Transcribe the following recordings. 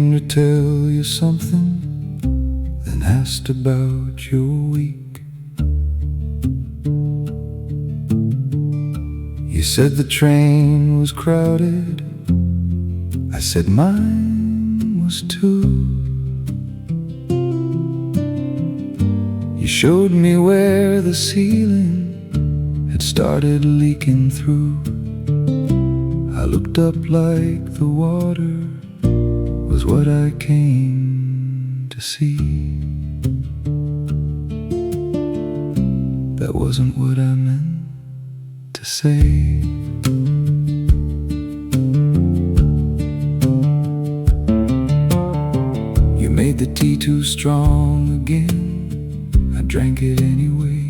came to tell you something, then asked about your week. You said the train was crowded. I said mine was too. You showed me where the ceiling had started leaking through. I looked up like the water was what I came to see. That wasn't what I meant to say. You made the tea too strong again. I drank it anyway.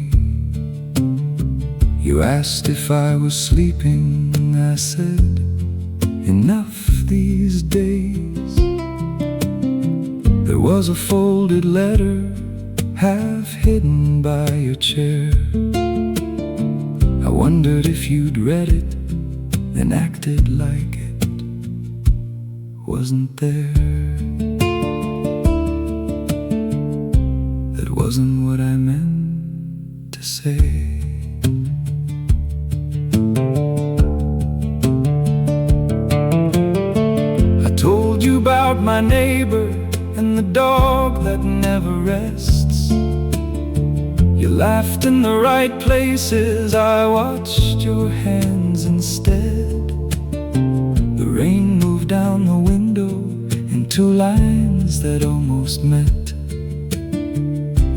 You asked if I was sleeping. I said, enough these days. There was a folded letter half hidden by your chair. I wondered if you'd read it, then acted like it wasn't there. That wasn't what I meant to say. About my neighbor and the dog that never rests. You laughed in the right places. I watched your hands instead. The rain moved down the window in two lines that almost met.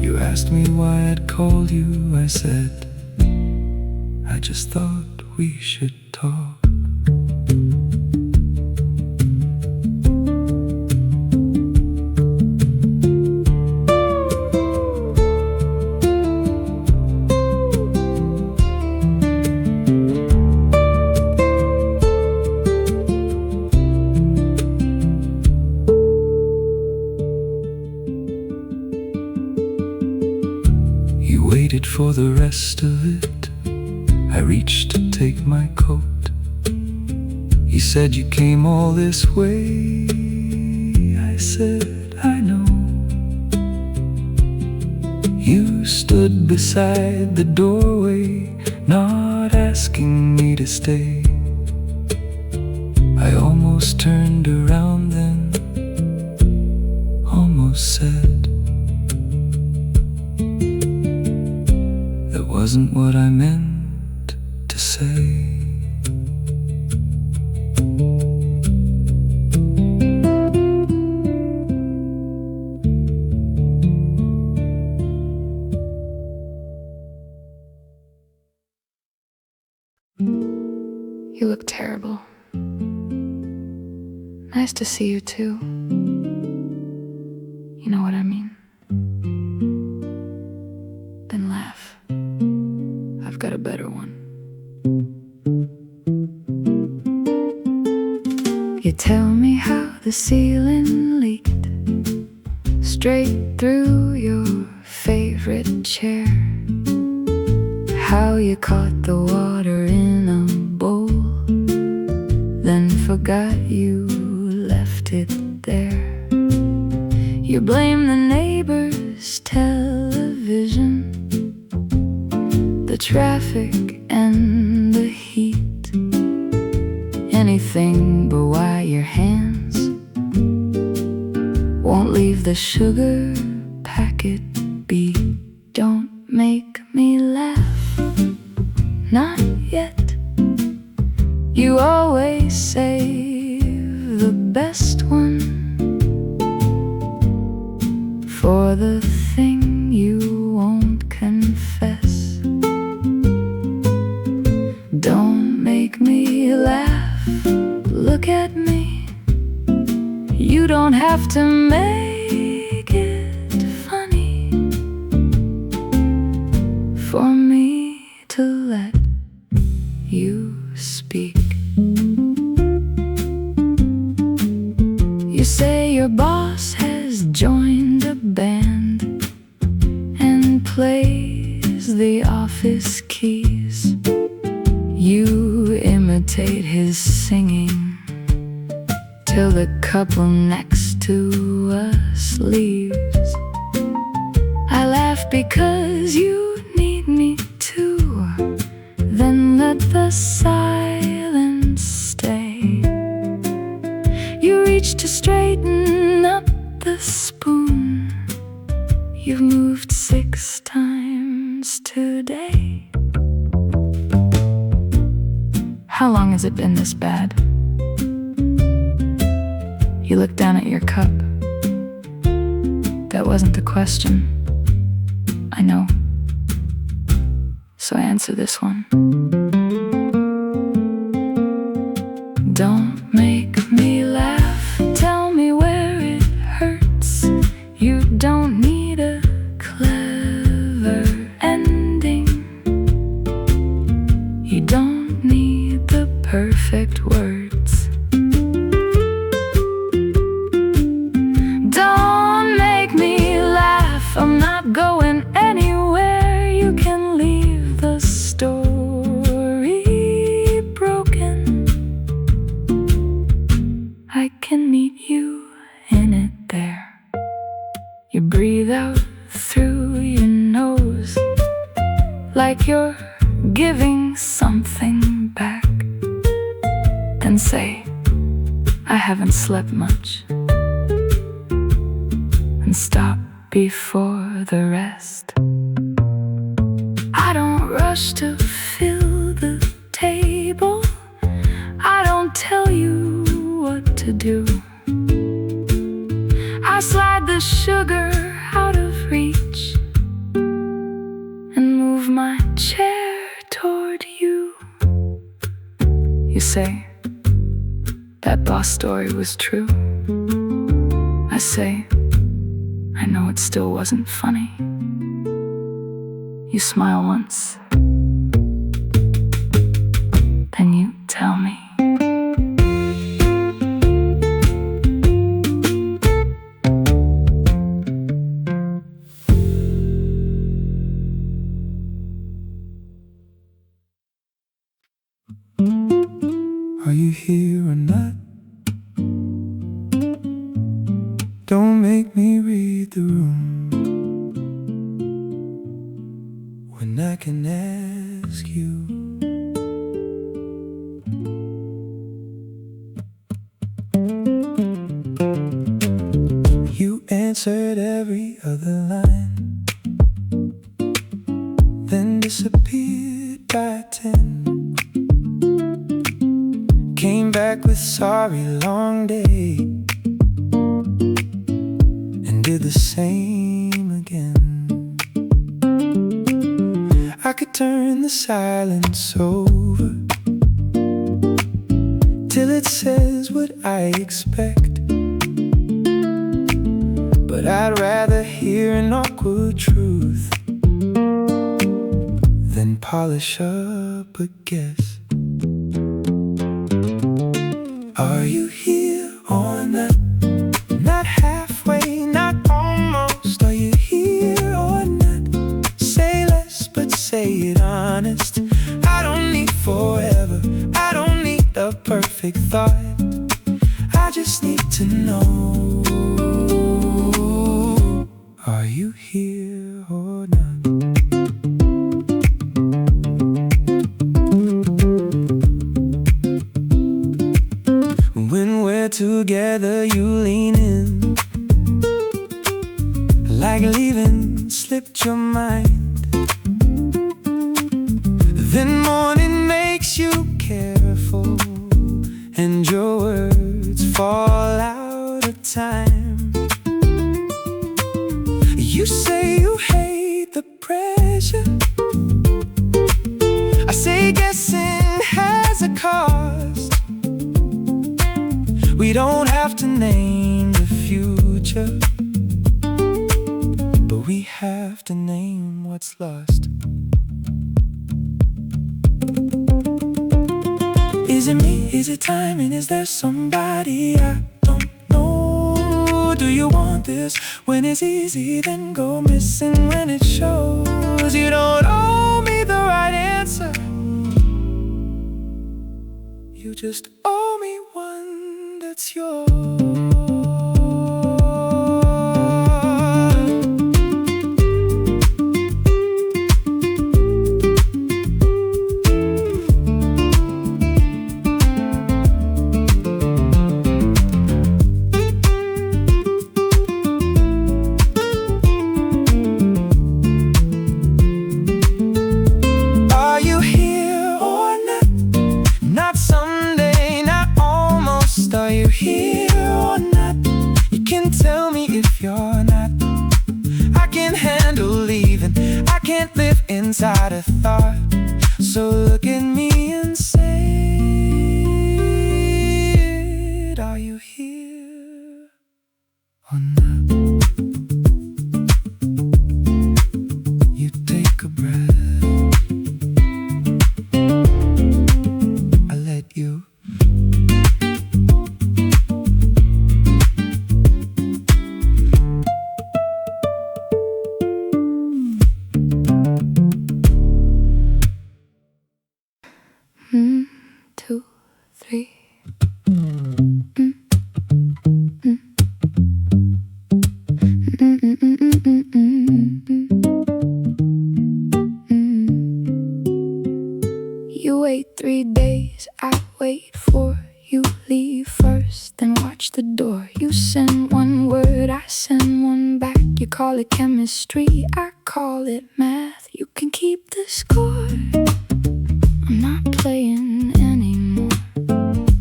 You asked me why I'd called you. I said, I just thought we should talk. Waited for the rest of it. I reached to take my coat. He said, you came all this way. I said, I know. You stood beside the doorway, not asking me to stay. I almost turned around then, almost said, wasn't what I meant to say. You look terrible. Nice to see you too. You know what I mean. Then laugh. I've got a better one. You tell me how the ceiling leaked straight through your favorite chair. How you caught the water in a bowl, then forgot you left it there. You blame the neighbor's television, the traffic and the heat. Anything but why your hands won't leave the sugar packet be. Don't make me laugh, not yet. You always save the best one for the thing you won't confess. Don't make me laugh, look at me. You don't have to make it funny for me to let you speak. You say your boss has joined a band and plays the office keys. You imitate his singing till the couple next to us leaves. I laugh because you need me to, then let the silence stay. You reach to straighten up the spoon. You've moved 6 times today. How long has it been this bad? You look down at your cup. That wasn't the question. I know. So answer this one. Don't make me laugh. Tell me where it hurts. You don't need a clever ending. You don't need the perfect words. Don't make me laugh. I'm not going anywhere. You can leave the story broken. I can meet you in it there. You breathe out through your nose like you're giving something back. Then say, I haven't slept much, and stop before the rest. I don't rush to fill the table. I don't tell you what to do. I slide the sugar out of reach and move my chair toward you. You say, that boss story was true. I say, I know it still wasn't funny. You smile once, then you tell me. Are you here or not? Don't make me read the room when I can ask you. You answered every other line, then disappeared by 10. Came back with sorry, long day, and did the same again. I could turn the silence over till it says what I expect, but I'd rather hear an awkward truth than polish up a guess. Are you here or not? Not halfway, not almost. Are you here or not? Say less, but say it honest. I don't need forever. I don't need a perfect thought. I just need to know. Are you here or not? When we're together, you lean in, like leaving slipped your mind. Then morning makes you careful, and your words fall out of time. You say you hate the pressure. I say guessing has a cost. We don't have to name the future, but we have to name what's lost. Is it me? Is it time? And is there somebody I don't know? Do you want this when it's easy, then go missing when it shows? You don't owe me the right answer. You just owe me one that's yours. inside a thought. So look at me and say it. Are you here or not? You take a breath. I let you. Two, three. You wait 3 days, I wait for you. Leave first, then watch the door. You send one word, I send one back. You call it chemistry, I call it math. You can keep the score. I'm not playing anymore.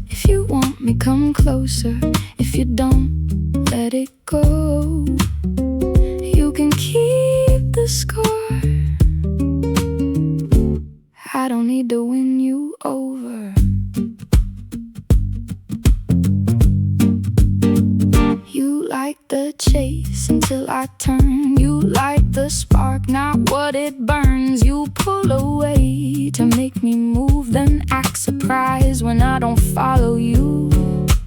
If you want me, come closer. If you don't, let it go. You can keep the score. I don't need to win you over. You like the chase until I turn. You like the spark, not what it burns. You pull away to make me move, then act surprised when I don't follow you.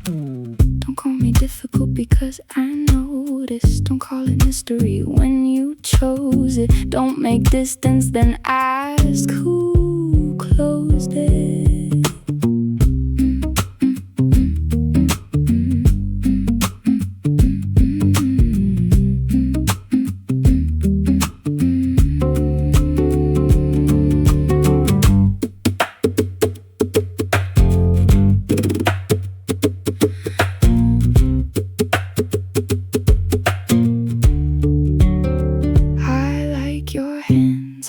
Don't call me difficult because I noticed. Don't call it mystery when you chose it. Don't make distance, then ask who closed it.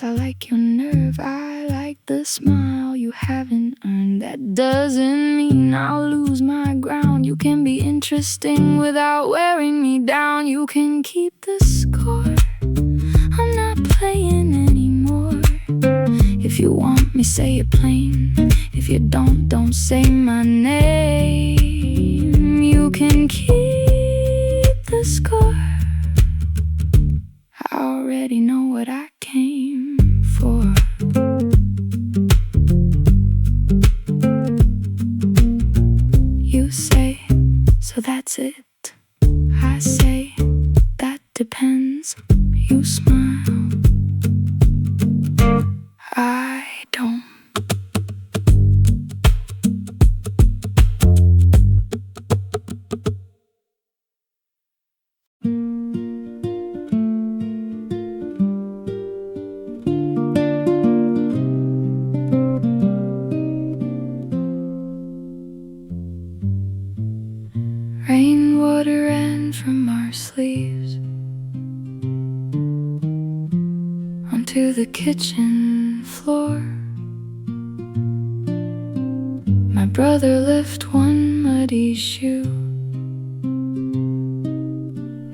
I like your nerve, I like the smile you haven't earned. That doesn't mean I'll lose my ground. You can be interesting without wearing me down. You can keep the score. I'm not playing anymore. If you want me, say it plain. If you don't, don't say my name. You can keep the score. I already know what I came for. You say, so that's it. I say, that depends. You smile, I don't. Rainwater ran from our sleeves onto the kitchen floor. My brother left one muddy shoe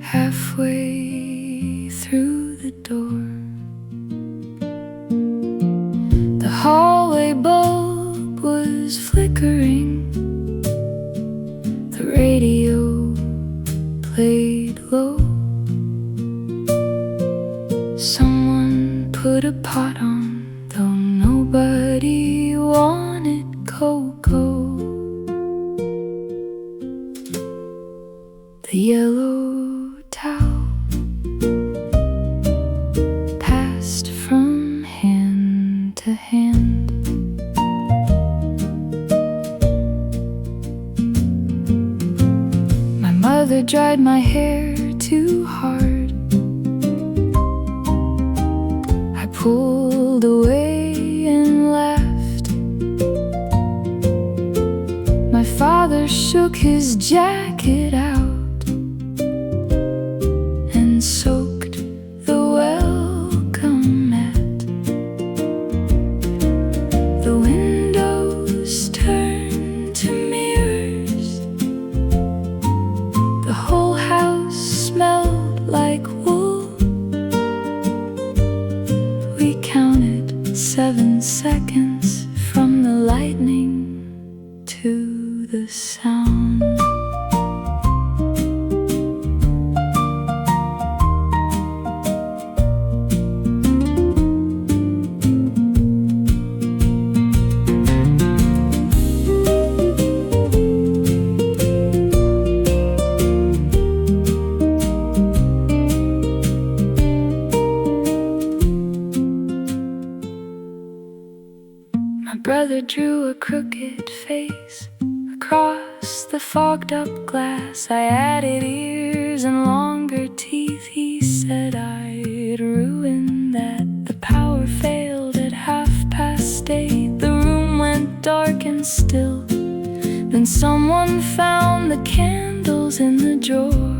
halfway through the door. The hallway bulb was flickering. The radio played low. Someone put a pot on, though nobody wanted cocoa. The yellow towel passed from hand to hand. Mother dried my hair too hard. I pulled away and laughed. My father shook his jacket out and soaked the welcome mat. The windows turned to mirrors. The whole house smelled like wool. We counted seconds from the lightning to the sound. My brother drew a crooked face across the fogged up glass. I added ears and longer teeth. He said I'd ruin that. The power failed at 8:30. The room went dark and still. Then someone found the candles in the drawer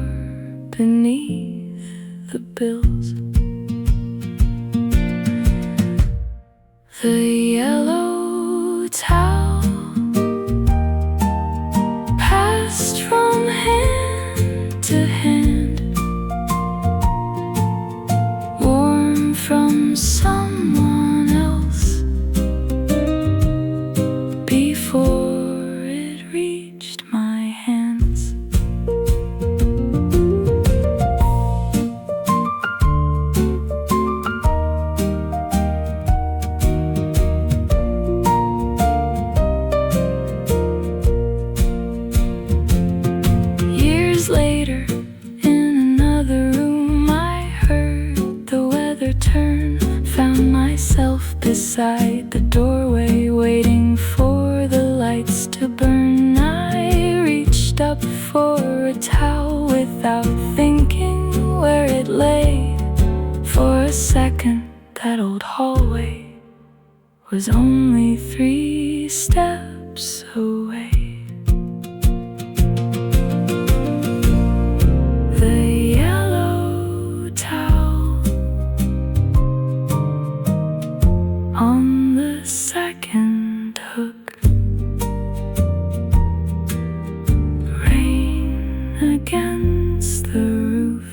beneath the bills. The yellow towel passed from hand to hand, warm from someone else before it reached my hands. Later, in another room, I heard the weather turn. Found myself beside the doorway, waiting for the lights to burn. I reached up for a towel without thinking where it lay. For a second, that old hallway was only 3 steps away. On the second hook, rain against the roof.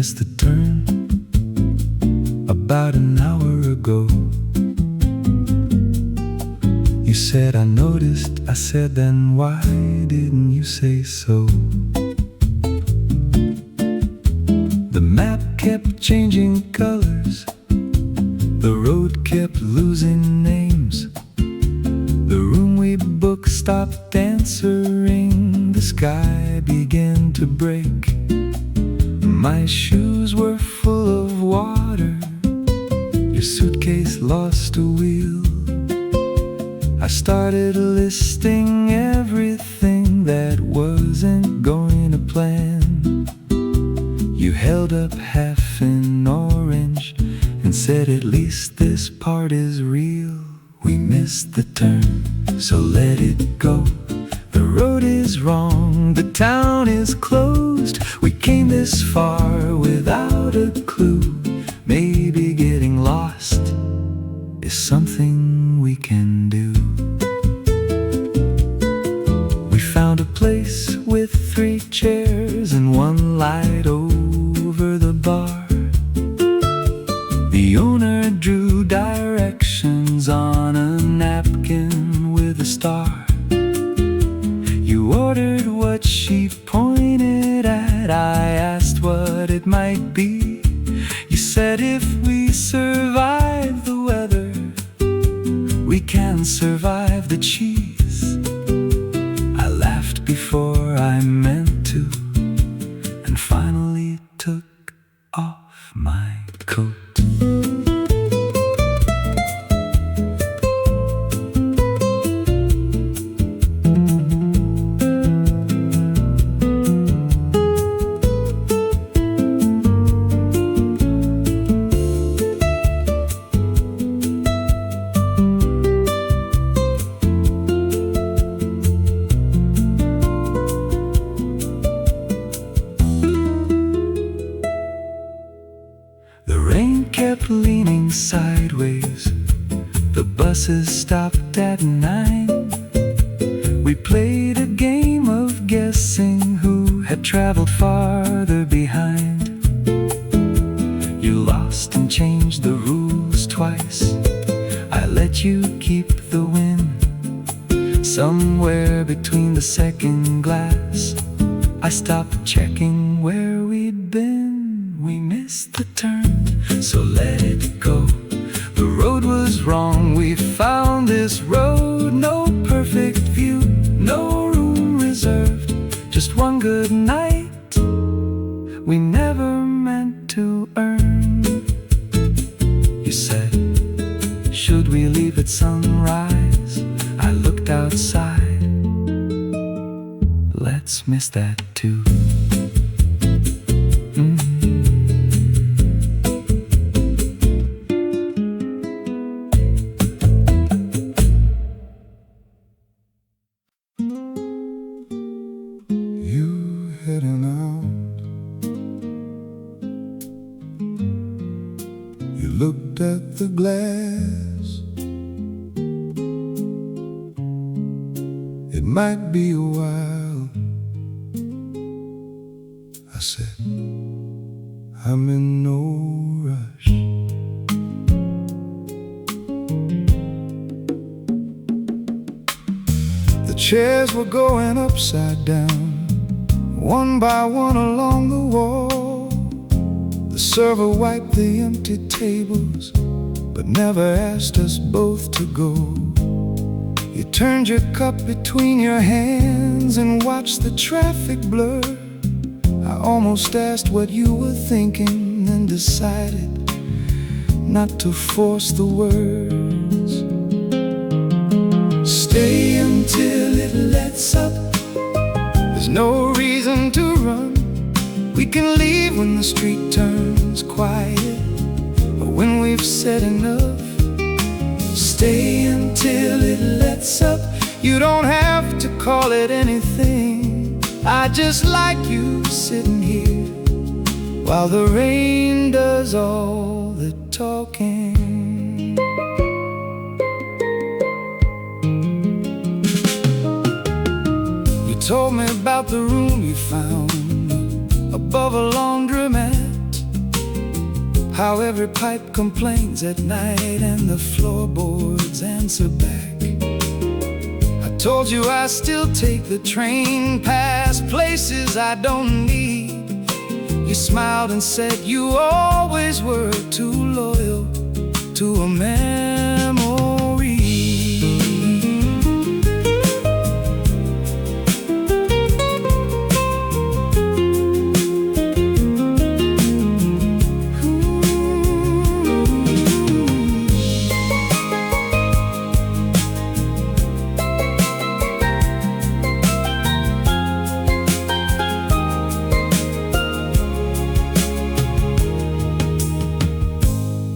Missed the turn about an hour ago. You said I noticed. I said, then why didn't you say so? The map kept changing colors, the road kept losing names, the room we booked stopped answering, the sky began to break. My shoes were full of water, your suitcase lost a wheel. I started listing everything that wasn't going to plan. You held up half an orange and said, at least this part is real. We missed the turn, so let it go. The road is wrong, the town is closed. We came this far without a clue. Maybe getting lost is something we can do. We found a place with 3 chairs and 1 light over the bar. The owner drew directions on a napkin with a star. You ordered what she pointed at. I asked what it might be. You said if we survive the weather, we can survive the cheese. I laughed before I meant to, and finally took off my coat. ways. The buses stopped at 9. We played a game of guessing who had traveled farther behind. You lost and changed the rules twice. I let you keep the win. Somewhere between the second glass, I stopped checking where we'd been. We missed the turn, so let it go. The road was wrong, we found this road. No perfect view, no room reserved, just one good night we never meant to earn. You said, should we leave at sunrise? I looked outside, let's miss that too. You heading out, you looked at the glass. It might be a while. I said, I'm in no rush. The chairs were going upside down, one by one along the wall. The server wiped the empty tables, but never asked us both to go. You turned your cup between your hands and watched the traffic blur. I almost asked what you were thinking, then decided not to force the words. Stay until it lets up. There's no reason to run. We can leave when the street turns quiet, or when we've said enough. Stay until it lets up. You don't have to call it anything. I just like you sitting here while the rain does all the talking. You told me about the room you found above a laundromat, how every pipe complains at night and the floorboards answer back. I told you I still take the train past places I don't need. You smiled and said you always were too loyal to a memory.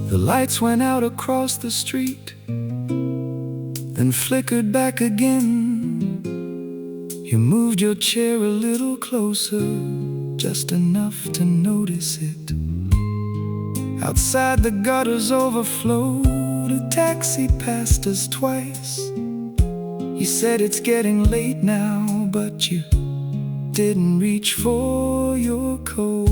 The lights went out across the street, then flickered back again. You moved your chair a little closer, just enough to notice it. Outside the gutters overflowed, a taxi passed us twice. You said it's getting late now, but you didn't reach for your coat.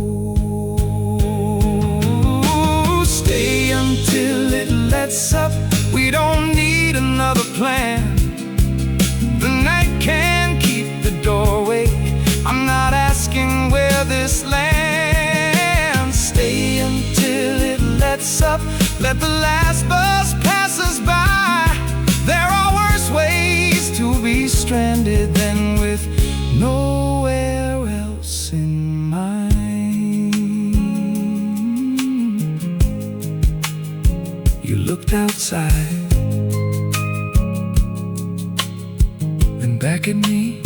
Stay until it lets up. We don't need another plan. The night can keep the doorway. I'm not asking where this lands. Stay until it lets up. Let the last bus pass us by. There are worse ways to be stranded than with nowhere else in mind. You looked outside, then back at me.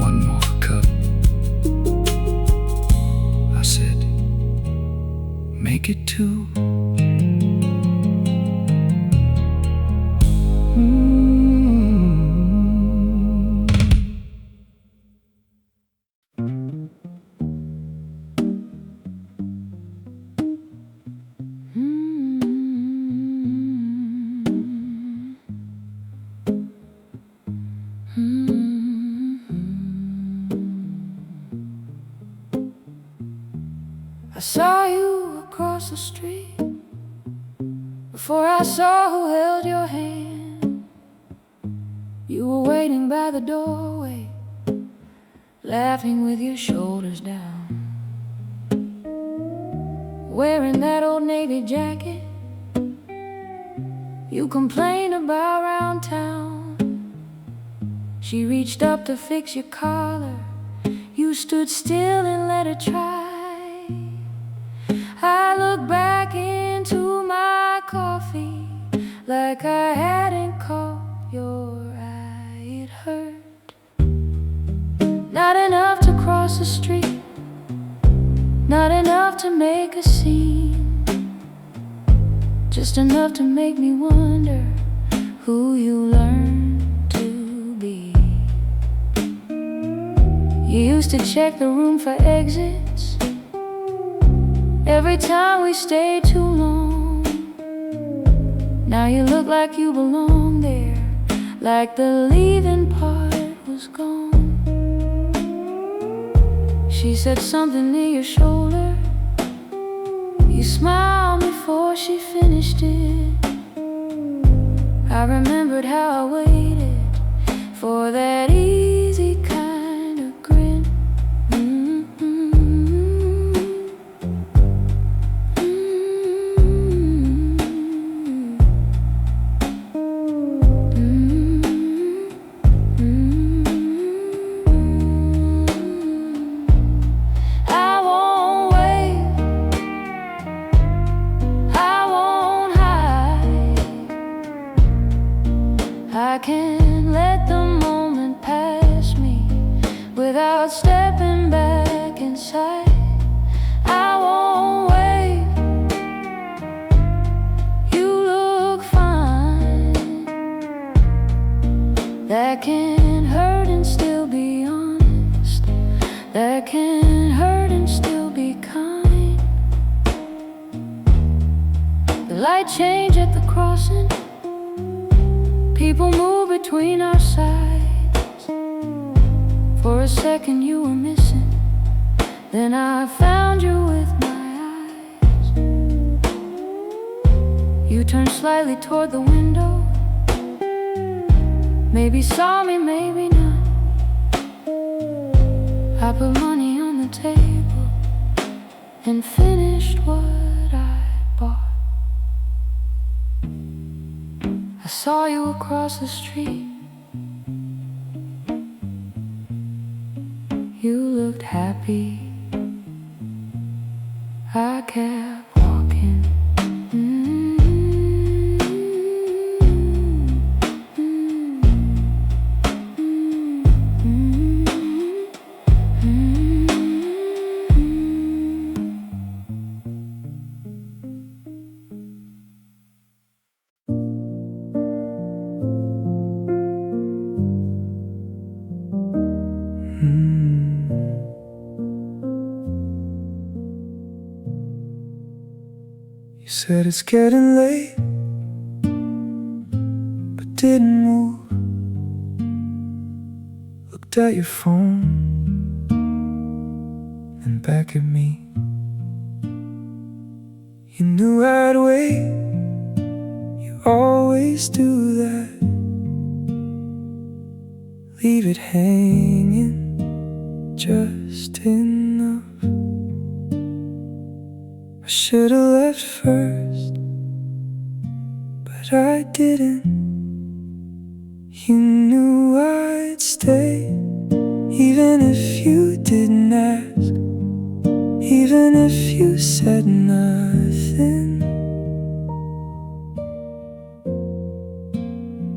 One more cup. I said, make it two. the street before I saw who held your hand. You were waiting by the doorway, laughing with your shoulders down, wearing that old navy jacket you complained about round town. She reached up to fix your collar. You stood still and let her try. I looked back into my coffee like I hadn't caught your eye. It hurt. Not enough to cross the street, not enough to make a scene, just enough to make me wonder who you learned to be. You used to check the room for exits every time we stayed too long. Now you look like you belong there, like the leaving part was gone. She said something near your shoulder. You smiled before she finished it. I remembered how I waited for that easy kind of grin. I won't wait, I won't hide. I can't let the moment pass me without stepping back inside. I won't wait, you look fine. That can hurt and still be honest. That can hurt and still be kind. The light changed at the crossing. People move between our sides. For a second you were missing, then I found you with my eyes. You turned slightly toward the window, maybe saw me, maybe not. I put money on the table and finished what I bought. I saw you across the street. You looked happy. I kept walking. You said it's getting late, but didn't move. Looked at your phone and back at me. You knew I'd wait, you always do that. Leave it hanging just enough. I should've left first, but I didn't. You knew I'd stay, even if you didn't ask, even if you said nothing.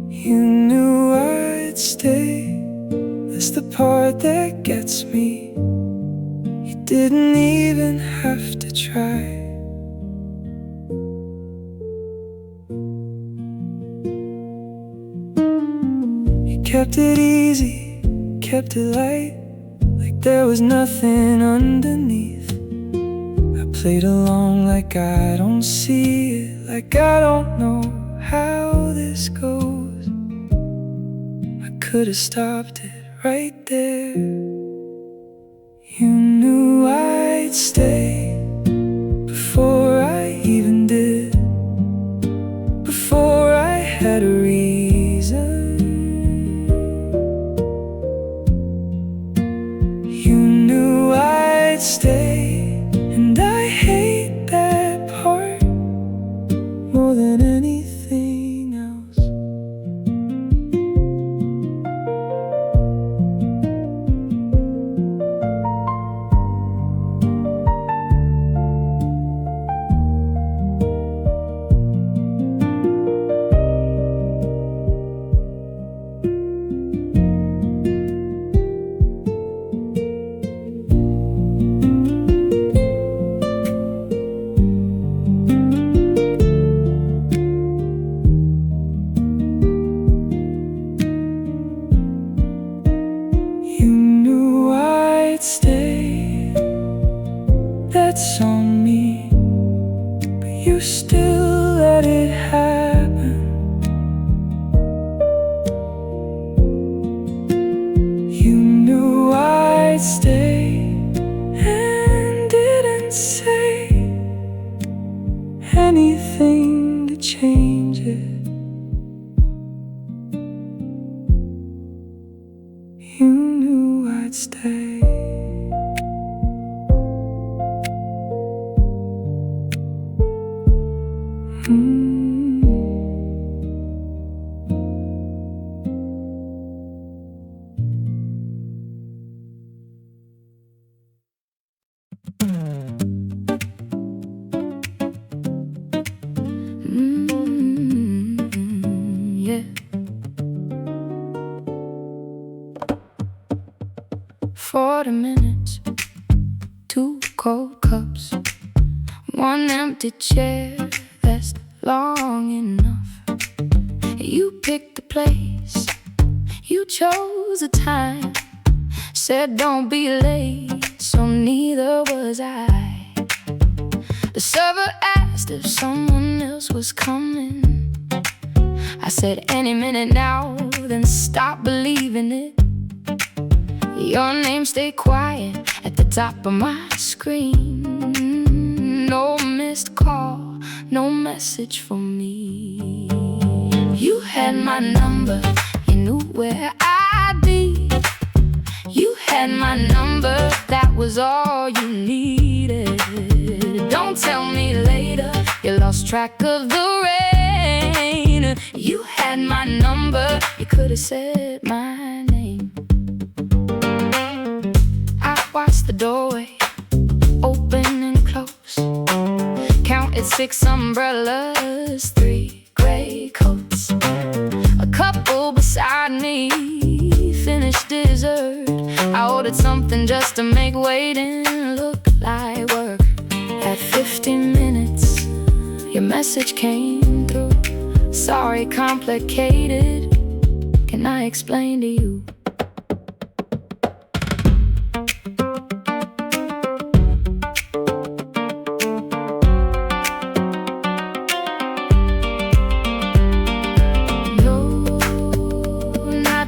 You knew I'd stay, that's the part that gets me. You didn't even have to try. Kept it easy, kept it light, like there was nothing underneath. I played along like I don't see it, like I don't know how this goes. I could've stopped it right there. You knew I'd stay before I more than anything else. You knew I'd stay, that's on me, but you still let it happen. You knew I'd stay and didn't say anything to change it. You knew I'd stay. Yeah. 40 minutes, 2 cold cups, 1 empty chair, that's long enough. You picked the place, you chose the time, said don't be late, so neither was I. The server asked if someone else was coming. I said any minute now, then stop believing it. Your name stayed quiet at the top of my screen. No missed call, no message for me. You had my number, you knew where I'd be. You had my number, that was all you needed. Don't tell me later, you lost track of the rain. You had my number, you could have said my name. Watch the doorway open and close. Counted 6 umbrellas, 3 gray coats. A couple beside me finished dessert. I ordered something just to make waiting look like work. At 15 minutes, your message came through. Sorry, complicated. Can I explain to you?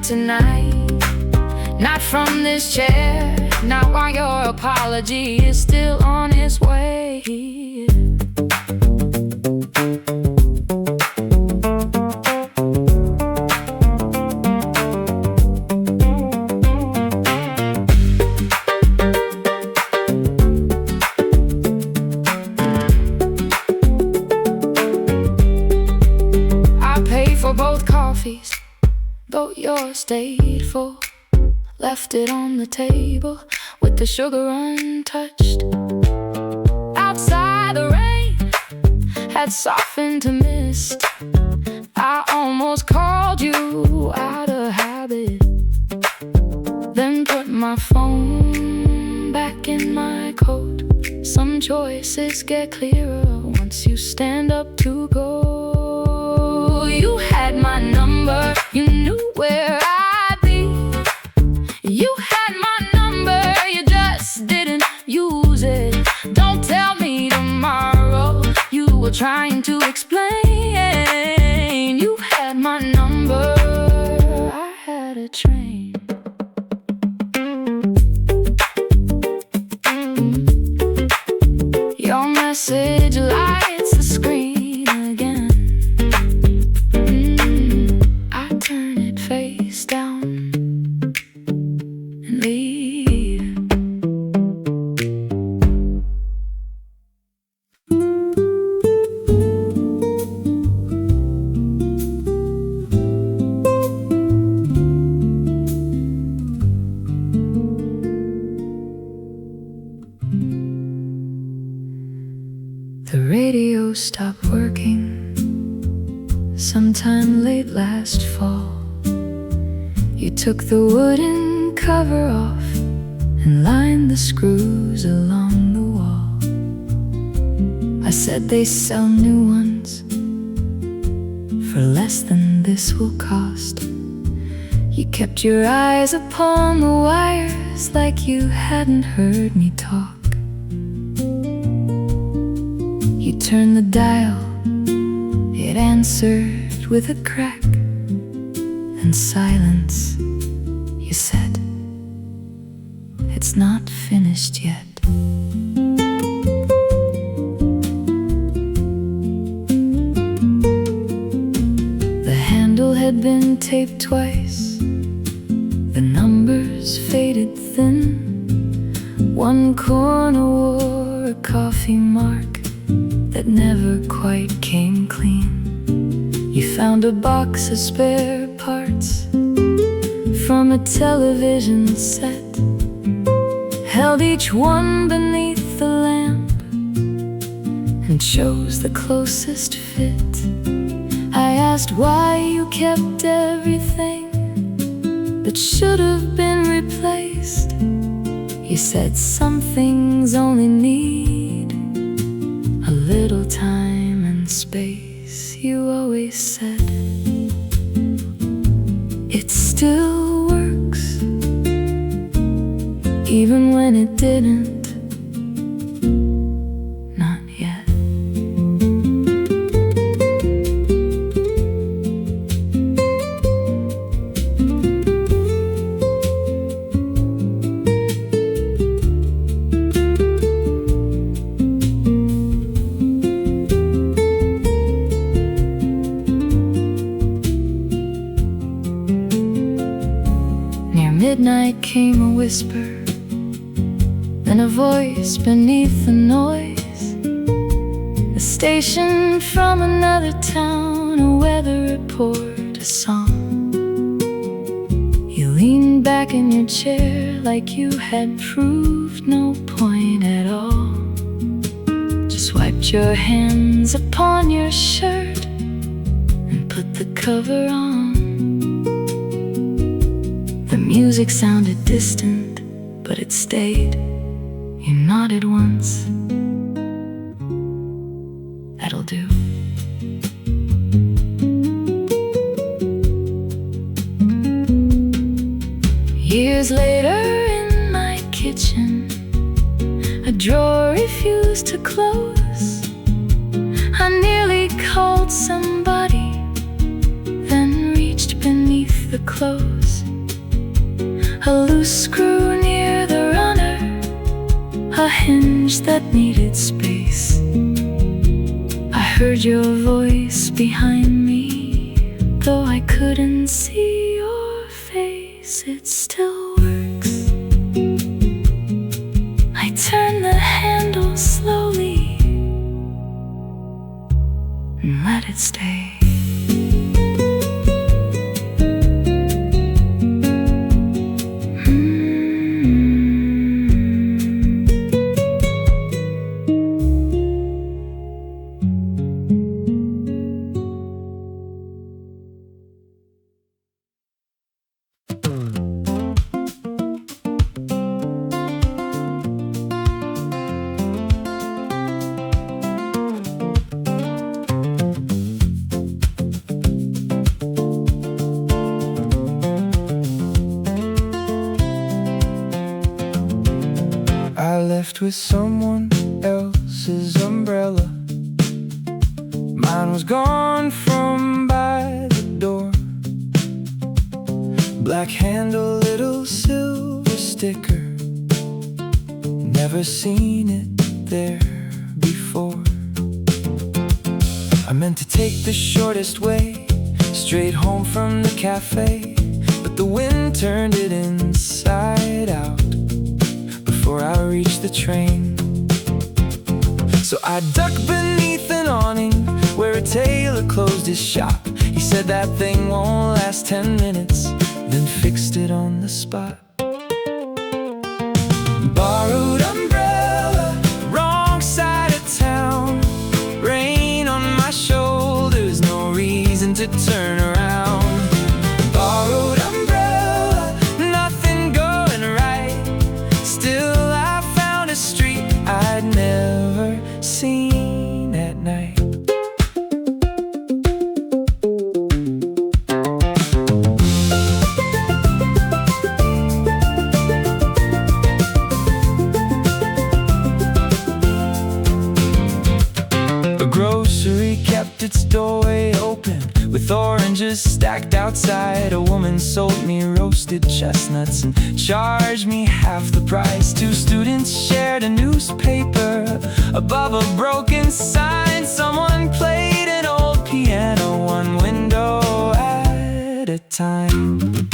Tonight, not from this chair, not while your apology is still on its way. I paid for both coffees, though yours stayed full. Left it on the table with the sugar untouched. Outside the rain had softened to mist. I almost called you out of habit, then put my phone back in my coat. Some choices get clearer once you stand up to go. You had my number, you knew where I'd be. You had my number, you just didn't use it. Don't tell me tomorrow, you were trying to explain. You had my number, I had a train. Your message lights the screen again. I turn it face down and leave. talking sometime late last fall. You took the wooden cover off and lined the screws along the wall. I said they sell new ones for less than this will cost. You kept your eyes upon the wires like you hadn't heard me talk. You turned the dial, it answered with a crack and silence. You said, it's not finished yet. The handle had been taped twice, the numbers faded thin. One corner wore a coffee mark that never quite came clean. You found a box of spare parts from a television set, held each one beneath the lamp, and chose the closest fit. I asked why you kept everything that should have been replaced. You said some things only need a little time and space. You always said it still works, even when it didn't. Not yet. Midnight came a whisper, then a voice beneath the noise. A station from another town, a weather report, a song. You leaned back in your chair like you had proved no point at all. Just wiped your hands upon your shirt and put the cover on. The music sounded distant, but it stayed. You nodded once. That'll do. Years later in my kitchen, a drawer refused to close. I nearly called somebody, then reached beneath the clothes. A loose screw near the runner, a hinge that needed space. I heard your voice behind me, though I couldn't see your face. It still works. I turned the handle slowly and let it stay. With someone else's umbrella, mine was gone from by the door. Black handle, little silver sticker, never seen it there before. I meant to take the shortest way straight home from the cafe, but the wind turned it inside out before I reached the train. So I ducked beneath an awning where a tailor closed his shop. He said that thing won't last 10 minutes, then fixed it on the spot. Borrowed umbrella, wrong side of town, rain on my shoulder. to turn around. Borrowed umbrella, nothing going right. Still I found a street I'd never seen at night. Kept its doorway open with oranges stacked outside. A woman sold me roasted chestnuts and charged me half the price. Two students shared a newspaper above a broken sign. Someone played an old piano, one window at a time.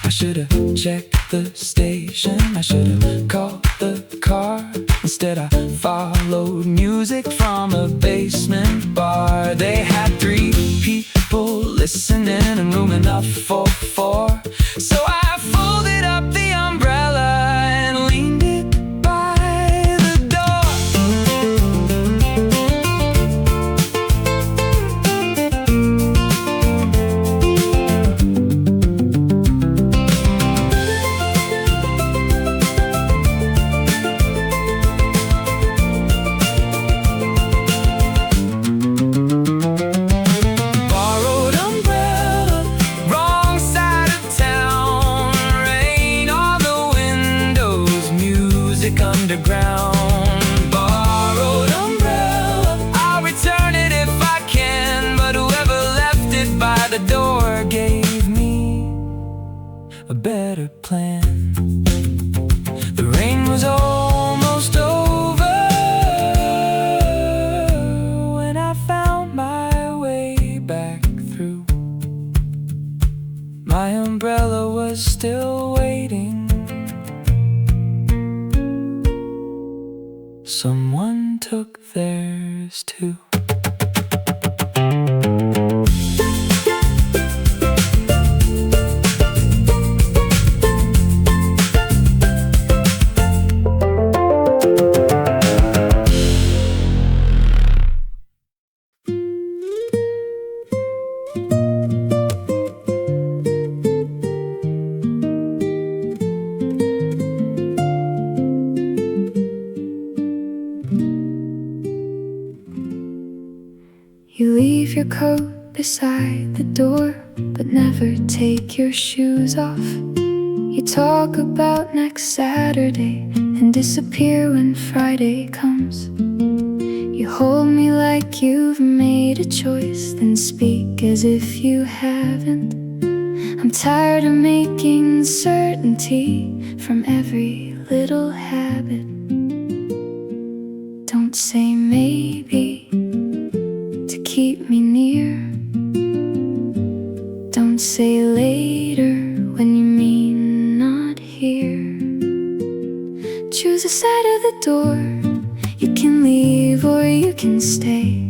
I should've checked the station, I should've called the car. Instead I followed music from a basement bar. They had 3 people listening and room enough for 4. So I folded up the umbrella and leaned it by the door. Underground, borrowed umbrella, I'll return it if I can. But whoever left it by the door gave me a better plan. The rain was almost over when I found my way back through. My umbrella was still waiting. Someone took theirs too. You leave your coat beside the door, but never take your shoes off. You talk about next Saturday and disappear when Friday comes. You hold me like you've made a choice, then speak as if you haven't. I'm tired of making certainty from every little habit. Don't say maybe to keep me near. Don't say later when you mean not here. Choose a side of the door. You can leave or you can stay,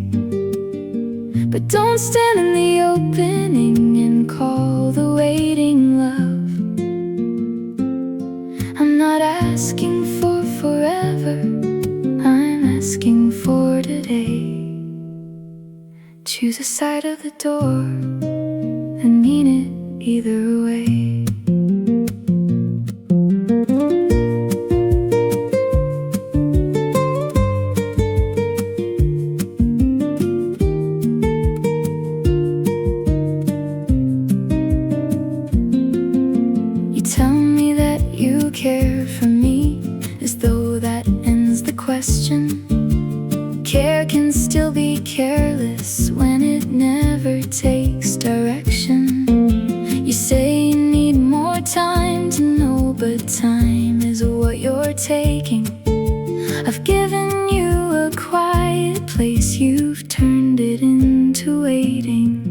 but don't stand in the opening and call the waiting love. I'm not asking for forever, I'm asking for today. Choose a side of the door and mean it either way. You tell me that you care for me, as though that ends the question. Care can still be careless when it never takes direction. You say you need more time to know, but time is what you're taking. I've given you a quiet place, you've turned it into waiting.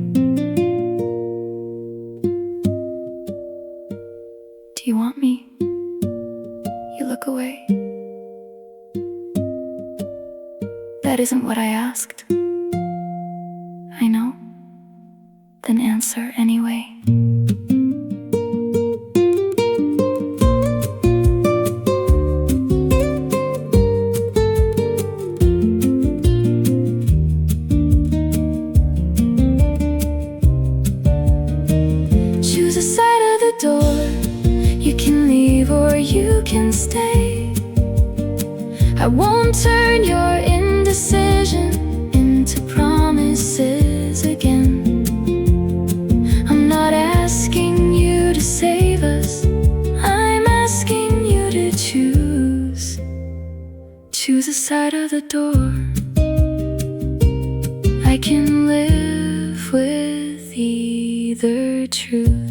Do you want me? You look away. That isn't what I asked. I know. Then answer anyway. can stay. I won't turn your indecision into promises again. I'm not asking you to save us, I'm asking you to choose. Choose a side of the door. I can live with either truth.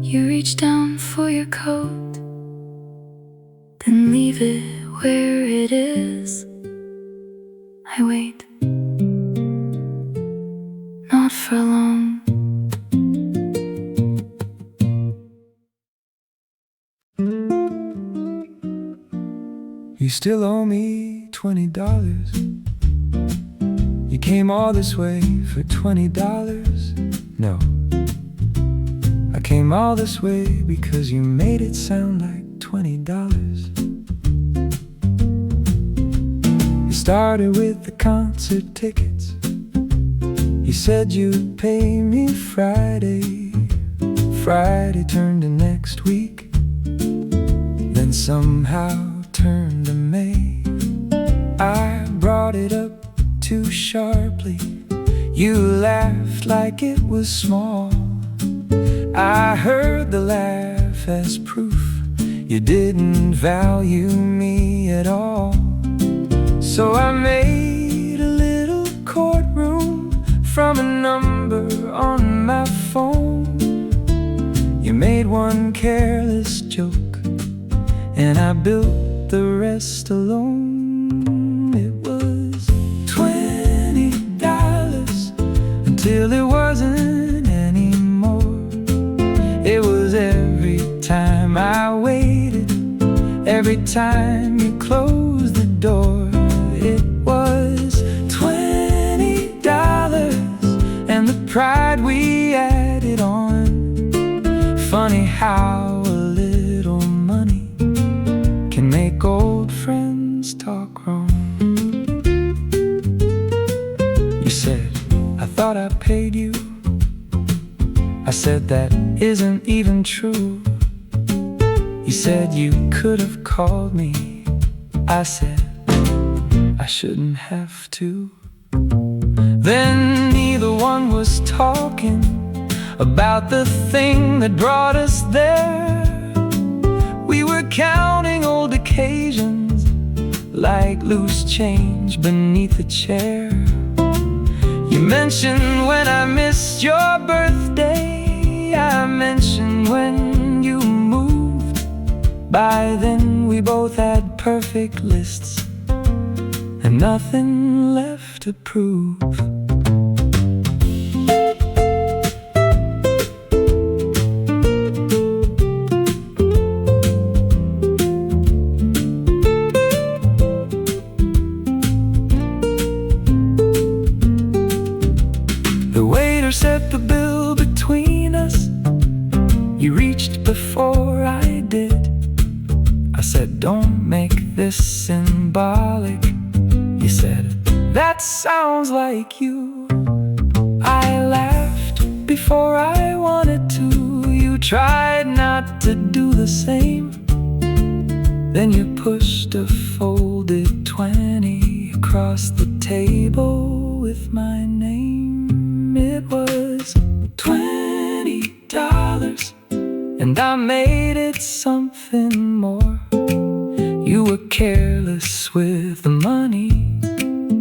You reach down for your coat, then leave it where it is. I wait, not for long. You still owe me $20. You came all this way for $20. No, I came all this way because you made it sound like $20. You started with the concert tickets. You said you'd pay me Friday. Friday turned to next week, then somehow turned to May. I brought it up too sharply. You laughed like it was small. I heard the laugh as proof you didn't value me at all. So I made a little courtroom from a number on my phone. You made one careless joke, and I built the rest alone. It was $20 until it wasn't anymore. It was every time I waited, every time you closed the door. It was $20 and the pride we added on. Funny how a little money can make old friends talk wrong. You said, I thought I paid you. I said, that isn't even true. You said you could have called me. I said, I shouldn't have to. Then neither one was talking about the thing that brought us there. We were counting old occasions like loose change beneath a chair. You mentioned when I missed your birthday. I mentioned when you moved. By then we both had perfect lists and nothing left to prove. The waiter set the bill between us. You reached before I did. I said, don't make this symbolic. You said, that sounds like you. I laughed before I wanted to. You tried not to do the same. Then you pushed a folded 20 across the table with my name. It was $20, and I made it something more. You were careless with the money.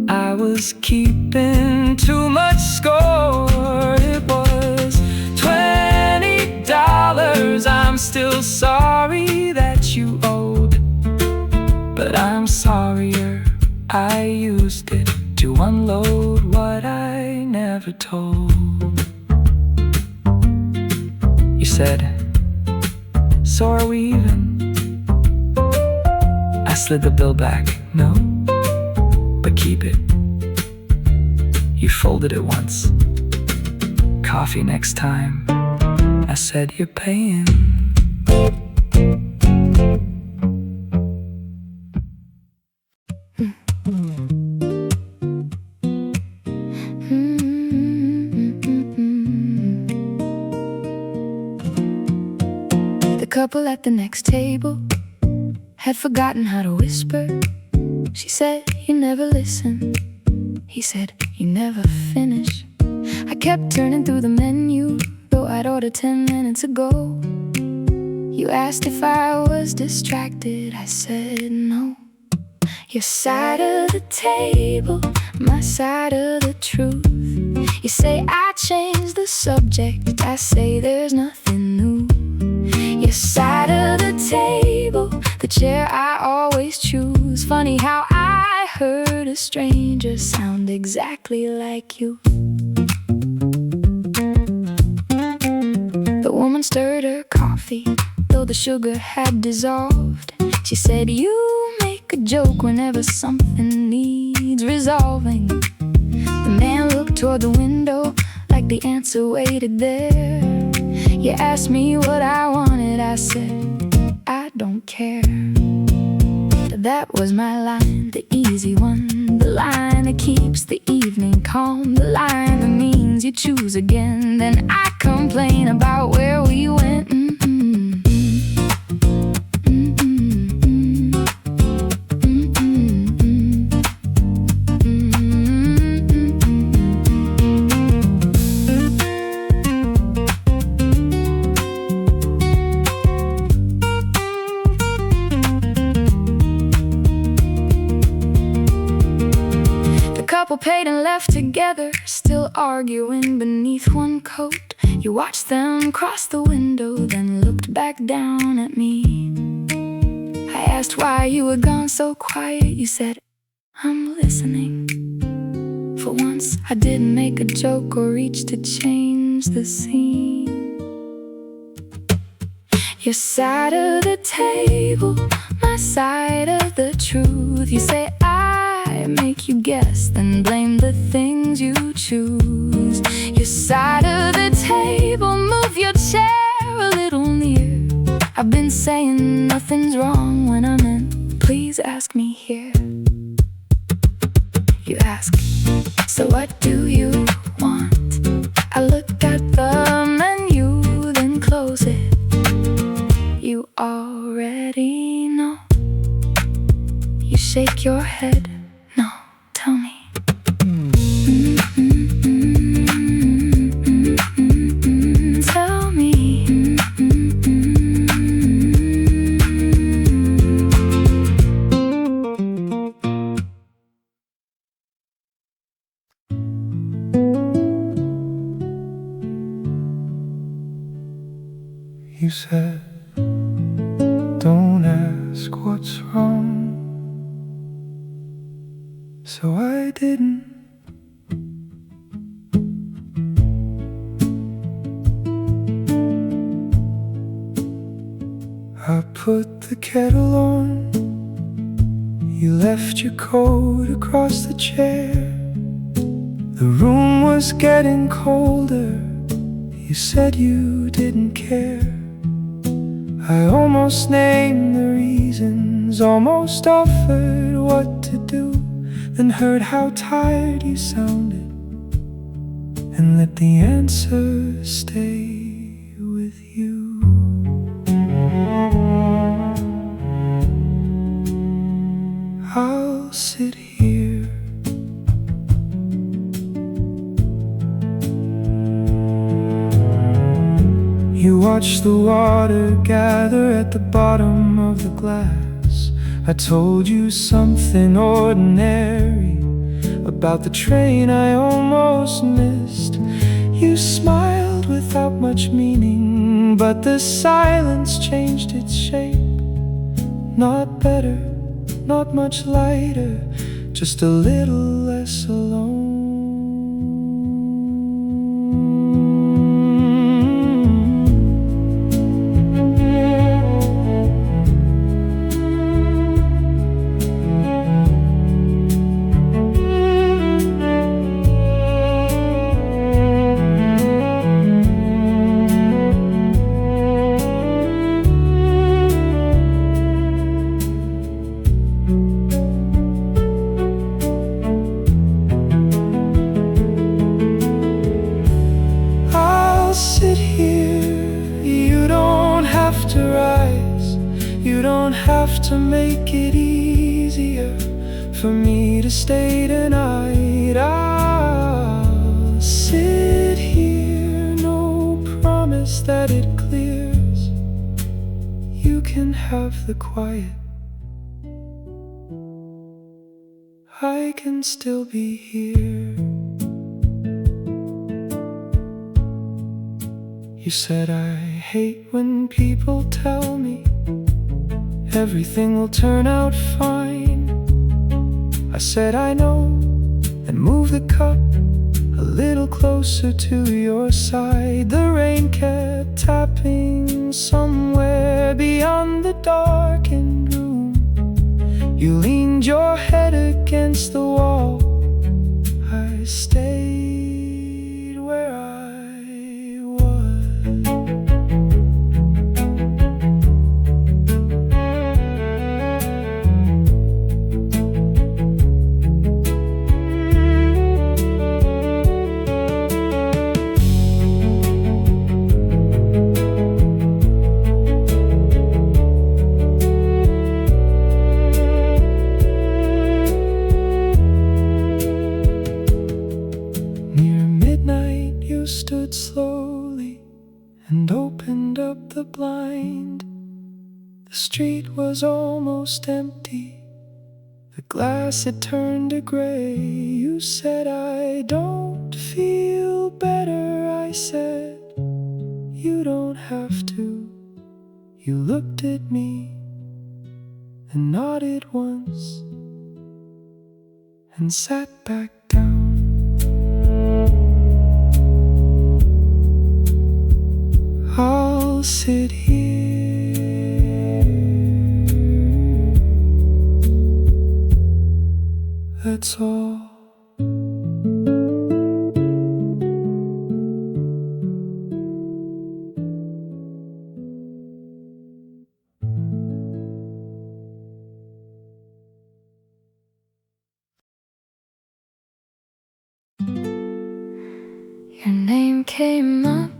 I was keeping too much score. It was $20. I'm still sorry that you owed, but I'm sorrier I used it to unload what I never told. You said, so are we even? I slid the bill back. No, but keep it. You folded it once. Coffee next time. I said, you're paying. couple at the next table had forgotten how to whisper. She said, "You never listen." He said, "You never finish." I kept turning through the menu, though I'd ordered 10 minutes ago. You asked if I was distracted, I said no. Your side of the table, my side of the truth. You say I changed the subject, I say there's nothing new. Your side of the table, the chair I always choose. Funny how I heard a stranger sound exactly like you. The woman stirred her coffee, though the sugar had dissolved. She said, "You make a joke whenever something needs resolving." The man looked toward the window like the answer waited there. You asked me what I wanted, I said, "I don't care." That was my line, the easy one, the line that keeps the evening calm, the line that means you choose again. Then I complain about where we went. Couple paid and left together, still arguing beneath one coat. You watched them cross the window, then looked back down at me. I asked why you were gone so quiet. You said, "I'm listening." For once I didn't make a joke or reach to change the scene. Your side of the table, my side of the truth. You say I make you guess, then blame the things you choose. Your side of the table, move your chair a little near. I've been saying nothing's wrong when I meant, please ask me here. You ask, so what do you want? I look at the menu, then close it. You already know. You shake your head. No, tell me. Tell me. You said, don't ask what's wrong. So I didn't. I put the kettle on. You left your coat across the chair. The room was getting colder. You said you didn't care. I almost named the reasons, almost offered what to do, then heard how tired you sounded and let the answer stay with you. I'll sit here. You watch the water gather at the bottom of the glass. I told you something ordinary about the train I almost missed. You smiled without much meaning, but the silence changed its shape. Not better, not much lighter, just a little less alone. have to make it easier for me to stay tonight. I'll sit here, no promise that it clears. You can have the quiet, I can still be here. You said I hate when people tell me everything will turn out fine. I said I know, and moved the cup a little closer to your side. The rain kept tapping somewhere beyond the darkened room. You leaned your head against the wall. I stayed where I was. Stood slowly and opened up the blind. The street was almost empty. The glass had turned to gray. You said I don't feel better. I said you don't have to. You looked at me and nodded once and sat back down. I'll sit here, that's all. Your name came up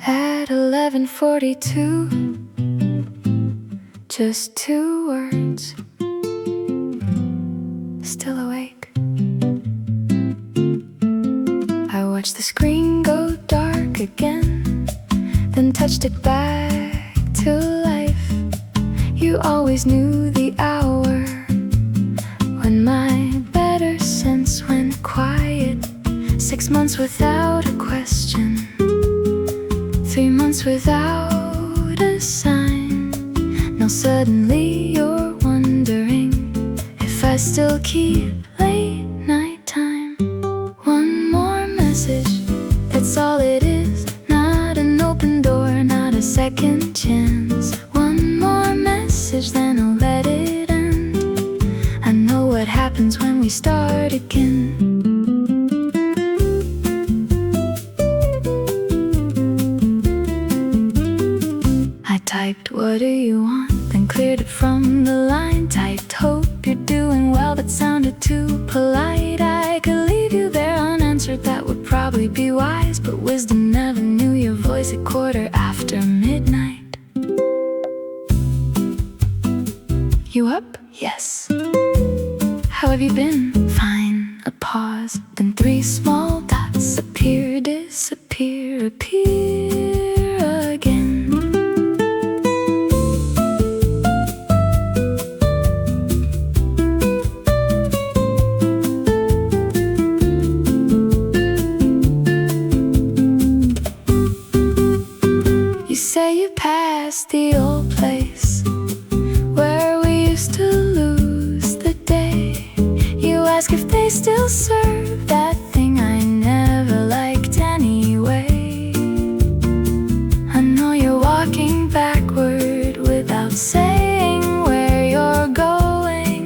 at 11:42, just 2 words. Still awake. I watched the screen go dark again, then touched it back to life. You always knew the hour when my better sense went quiet. 6 months without a question, 3 months without a sign. Now suddenly you're wondering if I still keep late night time. One more message, that's all it is. Not an open door, not a second chance. One more message, then I'll let it end. I know what happens when we start again. Typed, what do you want? Then cleared it from the line. Typed, hope you're doing well. That sounded too polite. I could leave you there unanswered. That would probably be wise, but wisdom never knew your voice at midnight. You up? Yes. How have you been? Fine. A pause, then 3 small dots appear, disappear, appear again. You say you passed the old place where we used to lose the day. You ask if they still serve that thing I never liked anyway. I know you're walking backward without saying where you're going.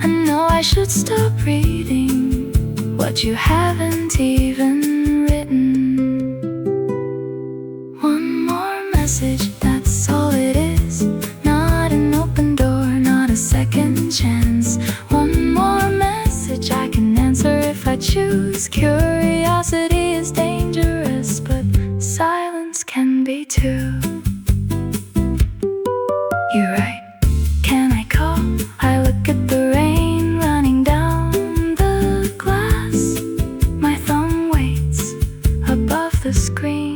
I know I should stop reading what you haven't even written. That's all it is. Not an open door, not a second chance. One more message I can answer if I choose. Curiosity is dangerous, but silence can be too. the screen.